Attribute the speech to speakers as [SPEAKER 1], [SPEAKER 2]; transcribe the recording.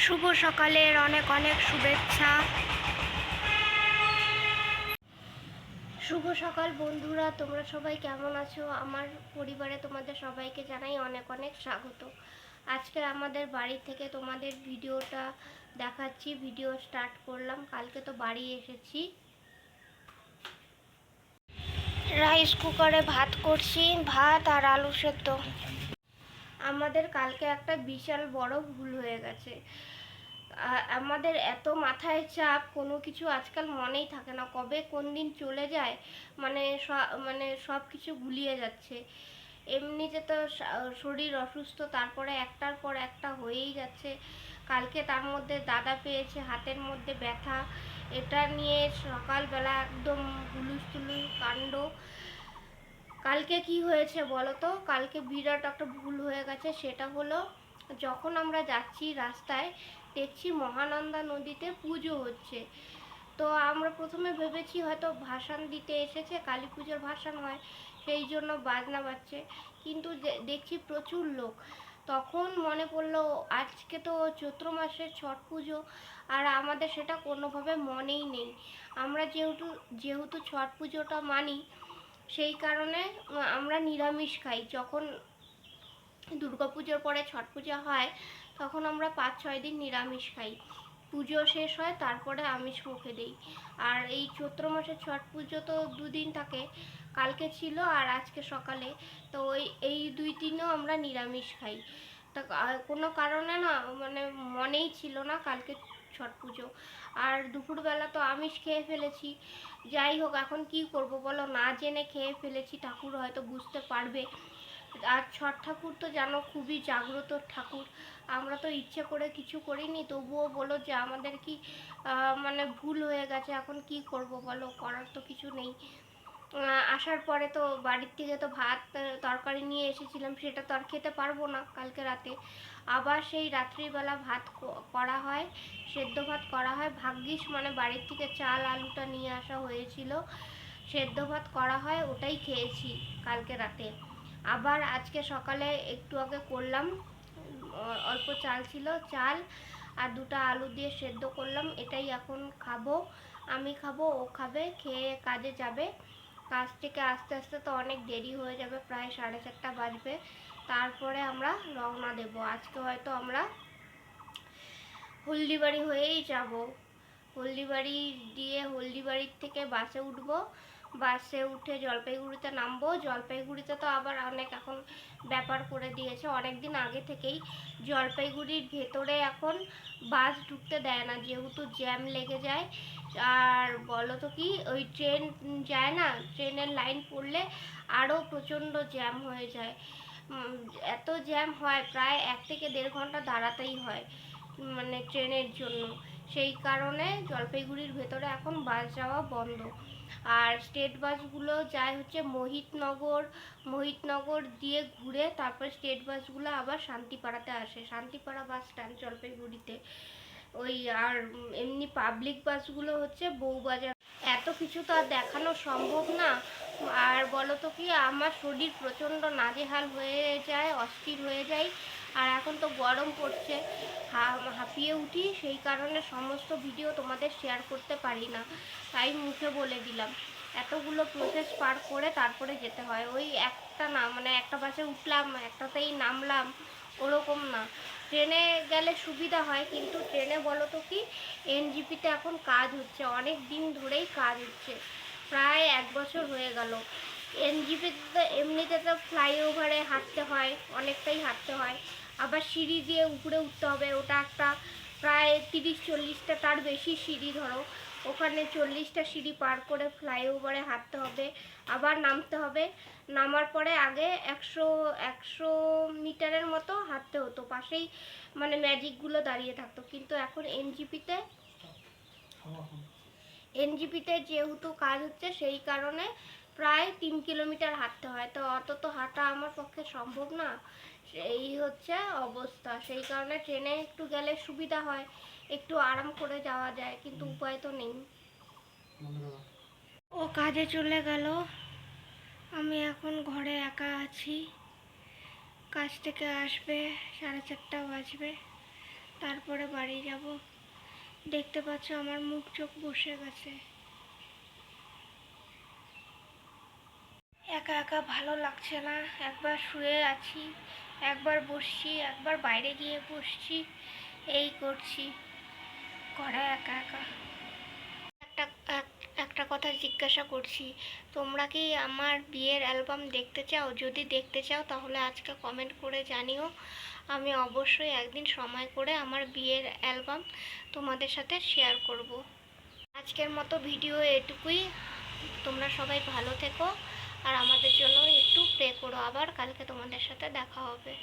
[SPEAKER 1] শুভ সকালের অনেক অনেক শুভেচ্ছা। শুভ সকাল বন্ধুরা, তোমরা সবাই কেমন আছো? আমার পরিবারে তোমাদের সবাইকে জানাই অনেক অনেক স্বাগত। আজকে আমাদের বাড়ি থেকে তোমাদের ভিডিওটা দেখাচ্ছি। ভিডিও স্টার্ট করলাম, কালকে তো বাড়ি এসেছি। রাইস কুকারে ভাত করছি, ভাত আর আলু সেদ্ধ। আমাদের কালকে একটা বিশাল বড় ভুল হয়ে গেছে। আমাদের এত মাথায় চাপ, কোনো কিছু আজকাল মনেই থাকে না, কবে কোন দিন চলে যায় মানে সব কিছু গুলিয়ে যাচ্ছে। এমনিতে তো শরীর অসুস্থ, তারপরে একটার পর একটা হয়েই যাচ্ছে। কালকে তার মধ্যে দাদা পেয়েছে হাতের মধ্যে ব্যথা, এটা নিয়ে সকালবেলা একদম হুলুস তুলুস কাণ্ড। কালকে কি হয়েছে বলো তো? কালকে বিরাট একটা ভুল হয়ে গেছে। সেটা হলো, যখন আমরা যাচ্ছি রাস্তায় দেখছি মহানন্দা নদীতে পুজো হচ্ছে। তো আমরা প্রথমে ভেবেছি হয়তো ভাসান দিতে এসেছে, কালী পুজোর ভাসান হয় সেই জন্য বাজনা বাজছে, কিন্তু দেখছি প্রচুর লোক। তখন মনে পড়লো আজকে তো চৈত্র মাসের ছট পুজো, আর আমাদের সেটা কোনোভাবে মনেই নেই। আমরা যেহেতু ছট পুজোটা মানি, সেই কারণে আমরা নিরামিষ খাই। যখন দুর্গাপুজোর পরে ছট পূজা হয় তখন আমরা 5-6 দিন নিরামিষ খাই। পুজো শেষ হয় তারপরে আমিষ মুখে দিই। আর এই চৈত্র মাসের ছট পুজো তো 2 দিন থাকে, কালকে ছিল আর আজকে সকালে। তো এই 2 দিনও আমরা নিরামিষ খাই। তা কোনো কারণে না মানে মনেই ছিল না কালকে ছট পুজো। আর দুপুরবেলা তো আমিষ খেয়ে ফেলেছি। যাই হোক, এখন কি করব বলো, না জেনে খেয়ে ফেলেছি, ঠাকুর হয়তো বুঝতে পারবে। আর ছট ঠাকুর তো জানো খুবই জাগ্রত ঠাকুর। আমরা তো ইচ্ছে করে কিছু করিনি, তবুও বলো যে আমাদের কি মানে ভুল হয়ে গেছে। এখন কি করব বলো, করার তো কিছু নেই। আসার পরে তো বাড়ির থেকে তো ভাত তরকারি নিয়ে এসেছিলাম, সেটা তো আর খেতে পারবো না কালকে রাতে। আবার সেই রাত্রিবেলা ভাত করা হয়, সেদ্ধ ভাত করা হয়। ভাগ্যিস মানে বাড়ির থেকে চাল আলুটা নিয়ে আসা হয়েছিল, সেদ্ধ ভাত করা হয়, ওটাই খেয়েছি কালকে রাতে। আবার আজকে সকালে একটু আগে করলাম, অল্প চাল ছিল, চাল আর 2টা আলু দিয়ে সেদ্ধ করলাম, এটাই এখন খাবো। আমি খাবো, ও খাবে, খেয়ে কাজে যাবে। কাজ থেকে আস্তে আস্তে তো অনেক দেরি হয়ে যাবে, প্রায় 4:30 বাজবে। তারপরে আমরা রওনা দেব। আজকে হয়তো আমরা হলদিবাড়ি হয়েই যাব। হলদিবাড়ি দিয়ে হলদিবাড়ির থেকে বাসে উঠবো, বাসে উঠে জলপাইগুড়িতে নামবো। জলপাইগুড়িতে তো আবার অনেক এখন ব্যাপার করে দিয়েছে, অনেক দিন আগে থেকেই জলপাইগুড়ির ভেতরে এখন বাস ঢুকতে দেয় না, যেহেতু জ্যাম লেগে যায়। আর বলো তো কি, ওই ট্রেন যায় না, ট্রেনের লাইন পড়লে আরও প্রচণ্ড জ্যাম হয়ে যায়। এত জ্যাম হয়, প্রায় 1 থেকে 1.5 ঘন্টা দাঁড়াতেই হয় মানে ট্রেনের জন্য। সেই কারণে জলপাইগুড়ির ভেতরে এখন বাস যাওয়া বন্ধ। আর স্টেট বাসগুলো যায় হচ্ছে মোহিতনগর দিয়ে ঘুরে, তারপর স্টেট বাসগুলো আবার শান্তিপাড়াতে আসে, শান্তিপাড়া বাস স্ট্যান্ড জলপাইগুড়িতে। ওই আর এমনি পাবলিক বাসগুলো হচ্ছে বউবাজার। এত কিছু তো আর দেখানো সম্ভব না। আর বলো তো কি, আমার শরীর প্রচণ্ড নাজেহাল হয়ে যায়, অস্থির হয়ে যায়। আর এখন তো গরম পড়ছে, হাঁপিয়ে উঠি, সেই কারণে সমস্ত ভিডিও তোমাদের শেয়ার করতে পারি না, তাই মুখে বলে দিলাম। এতগুলো প্রসেস পার করে তারপরে যেতে হয়। ওই একটা না মানে একটা বাসে উঠলাম একটাতেই নামলাম, ওরকম না। ট্রেনে গেলে সুবিধা হয়, কিন্তু ট্রেনে বলো তো কি, এনজিপিতে এখন কাজ হচ্ছে, অনেক দিন ধরেই কাজ হচ্ছে, প্রায় 1 বছর হয়ে গেল। এনজিপিতে তো এমনিতে তো ফ্লাইওভারে হাঁটতে হয়, অনেকটাই হাঁটতে হয়, আবার সিঁড়ি দিয়ে উপরে উঠতে হবে, ওটা একটা প্রায় 30-40টা, তার বেশি সিঁড়ি ধরো, ওখানে 40টা সিঁড়ি পার করে ফ্লাইওভারে হাঁটতে হবে, আবার নামতে হবে। নামার পরে আগে 100 মিটারের মতো হাঁটতে হতো, পাশেই মানে ম্যাজিকগুলো দাঁড়িয়ে থাকতো। কিন্তু এখন এনজিপিতে যেহেতু কাজ হচ্ছে, সেই কারণে প্রায় 3 কিলোমিটার হাঁটতে হয়। তো অত তো হাঁটা আমার পক্ষে সম্ভব না, এই হচ্ছে অবস্থা। সেই কারণে ট্রেনে একটু গেলে সুবিধা হয়, একটু আরাম করে যাওয়া যায়, কিন্তু উপায় তো নেই। ও কাজে চলে গেল, আমি এখন ঘরে একা আছি। কাজ থেকে আসবে, 4:30 বাজবে, তারপরে বাড়ি যাব। দেখতে পাচ্ছ আমার মুখ চোখ বসে গেছে। একা একা ভালো লাগছে না। একবার শুয়ে আছি, একবার বসছি, একবার বাইরে গিয়ে বসছি, এই করছি ঘরে একা একা। একটা একটা কথা জিজ্ঞাসা করছি, তোমরা কি আমার বিয়ের অ্যালবাম দেখতে চাও? যদি দেখতে চাও তাহলে আজকে কমেন্ট করে জানিও। আমি অবশ্যই একদিন সময় করে আমার বিয়ের অ্যালবাম তোমাদের সাথে শেয়ার করব। আজকের মতো ভিডিও এটুকুই। তোমরা সবাই ভালো থেকো আর আমাদের জন্য একটু প্রে করো। আবার কালকে তোমাদের সাথে দেখা হবে।